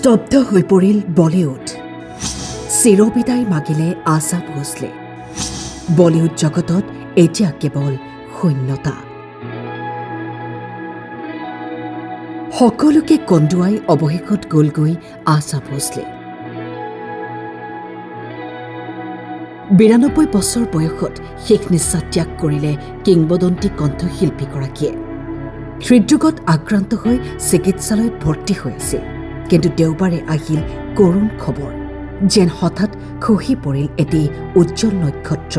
স্তব্ধ হৈ পৰিল বলিউড। চিৰবিদায় মাগিলে আশা ভোছলে। বলিউড জগতত এতিয়া কেৱল শূন্যতা। সকলোকে কন্দুৱাই অৱশেষত গ'লগৈ আশা ভোছলে। ৯২ বছৰ বয়সত শেষ নিশ্বাস ত্যাগ কৰিলে কিংবদন্তী কণ্ঠশিল্পীগৰাকীয়ে। হৃদৰোগত আক্ৰান্ত হৈ চিকিৎসালয়ত ভৰ্তি হৈ আছিল। কিন্তু দেওবাৰে আহিল কৰুণ খবৰ, যেন হঠাৎ খহি পৰিল এটি উজ্জ্বল নক্ষত্ৰ।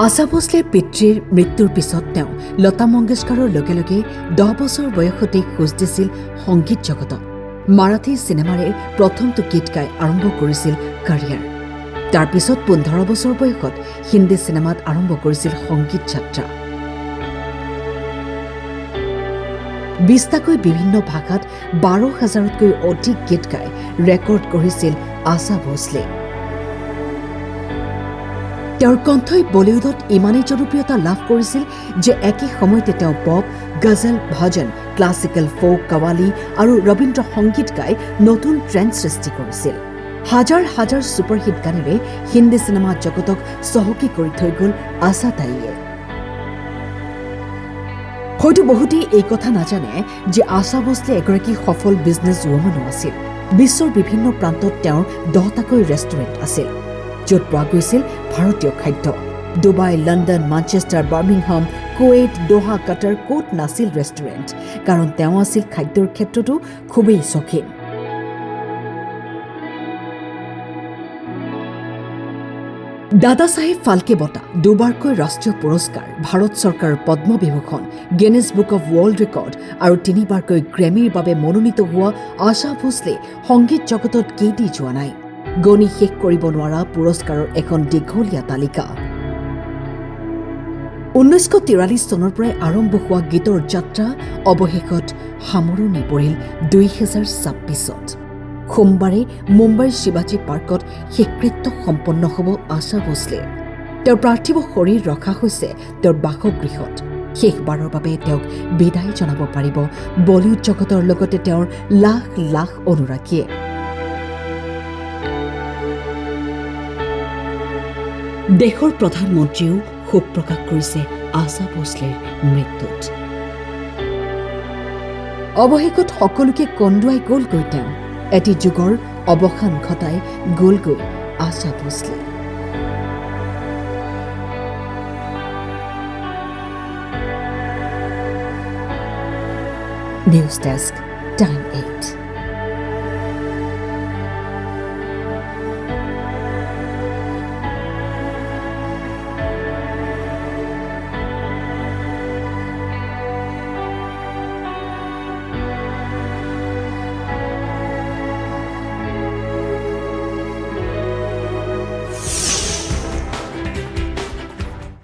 আশা ভোছলেৰ পিতৃৰ মৃত্যুৰ পিছত তেওঁ লতা মংগেশকাৰৰ লগে লগে 10 বছৰ বয়সতেই খোজ দিছিল সংগীত জগতত। মাৰাঠী চিনেমাৰে প্ৰথমটো গীত গাই আৰম্ভ কৰিছিল কেৰিয়াৰ। তাৰ পিছত 15 বছৰ বয়সত হিন্দী চিনেমাত আৰম্ভ কৰিছিল সংগীত যাত্ৰা। 20টাকৈ বিভিন্ন ভাষাত 12,000তকৈ অধিক গীত গাই ৰেকৰ্ড কৰিছিল আশা ভোছলে। তেওঁৰ কণ্ঠই বলিউডত ইমানেই জনপ্ৰিয়তা লাভ কৰিছিল যে একে সময়তে তেওঁ পপ, গজল, ভজন, ক্লাছিকেল, ফ'ক, কাৱালী আৰু ৰবীন্দ্ৰ সংগীত গাই নতুন ট্ৰেণ্ড সৃষ্টি কৰিছিল। হাজাৰ হাজাৰ ছুপাৰহিট গানেৰে হিন্দী চিনেমা জগতক চহকী কৰি থৈ গ'ল আশা তাইয়ে। হয়তো বহুতেই এই কথা নাজানে যে আশা ভোছলে এগৰাকী সফল বিজনেছ ৱুমেনো আছিল। বিশ্বৰ বিভিন্ন প্ৰান্তত তেওঁৰ 10টাকৈ ৰেষ্টুৰেণ্ট আছিল, য'ত পোৱা গৈছিল ভাৰতীয় খাদ্য। Dubai, London, Manchester, Birmingham, Kuwait, Doha, Qatar ক'ত নাছিল ৰেষ্টুৰেণ্ট, কাৰণ তেওঁ আছিল খাদ্যৰ ক্ষেত্ৰতো খুবেই চখীন। দাদা চাহেব ফাল্কে বঁটা, দুবাৰকৈ ৰাষ্ট্ৰীয় পুৰস্কাৰ, ভাৰত চৰকাৰৰ Padma Vibhushan, Guinness book of world record আৰু 3বাৰকৈ গ্ৰেমীৰ বাবে মনোনীত হোৱা আশা ভোছলে সংগীত জগতত কি দি যোৱা নাই। গণি শেষ কৰিব নোৱাৰা পুৰস্কাৰৰ এখন দীঘলীয়া তালিকা। 1943 চনৰ পৰাই আৰম্ভ হোৱা গীতৰ যাত্ৰা অৱশেষত সামৰণি পৰিল 2026ত। সোমবাৰে মুম্বাইৰ শিৱাজী পাৰ্কত শেষকৃত্য সম্পন্ন হ'ব আশা ভোছলেৰ। তেওঁৰ পাৰ্থিৱ শৰীৰ ৰখা হৈছে তেওঁৰ বাসগৃহত। শেষবাৰৰ বাবে তেওঁক বিদায় জনাব পাৰিব বলিউড জগতৰ লগতে তেওঁৰ লাখ লাখ অনুৰাগীয়ে। দেশৰ প্ৰধানমন্ত্ৰীয়েও শোক প্ৰকাশ কৰিছে আশা ভোছলেৰ মৃত্যুত। অৱশেষত সকলোকে কন্দুৱাই গ'লগৈ তেওঁ। এটি যুগৰ অৱসান ঘটাই গ'লগৈ Asha Bhosle. News desk, time 8।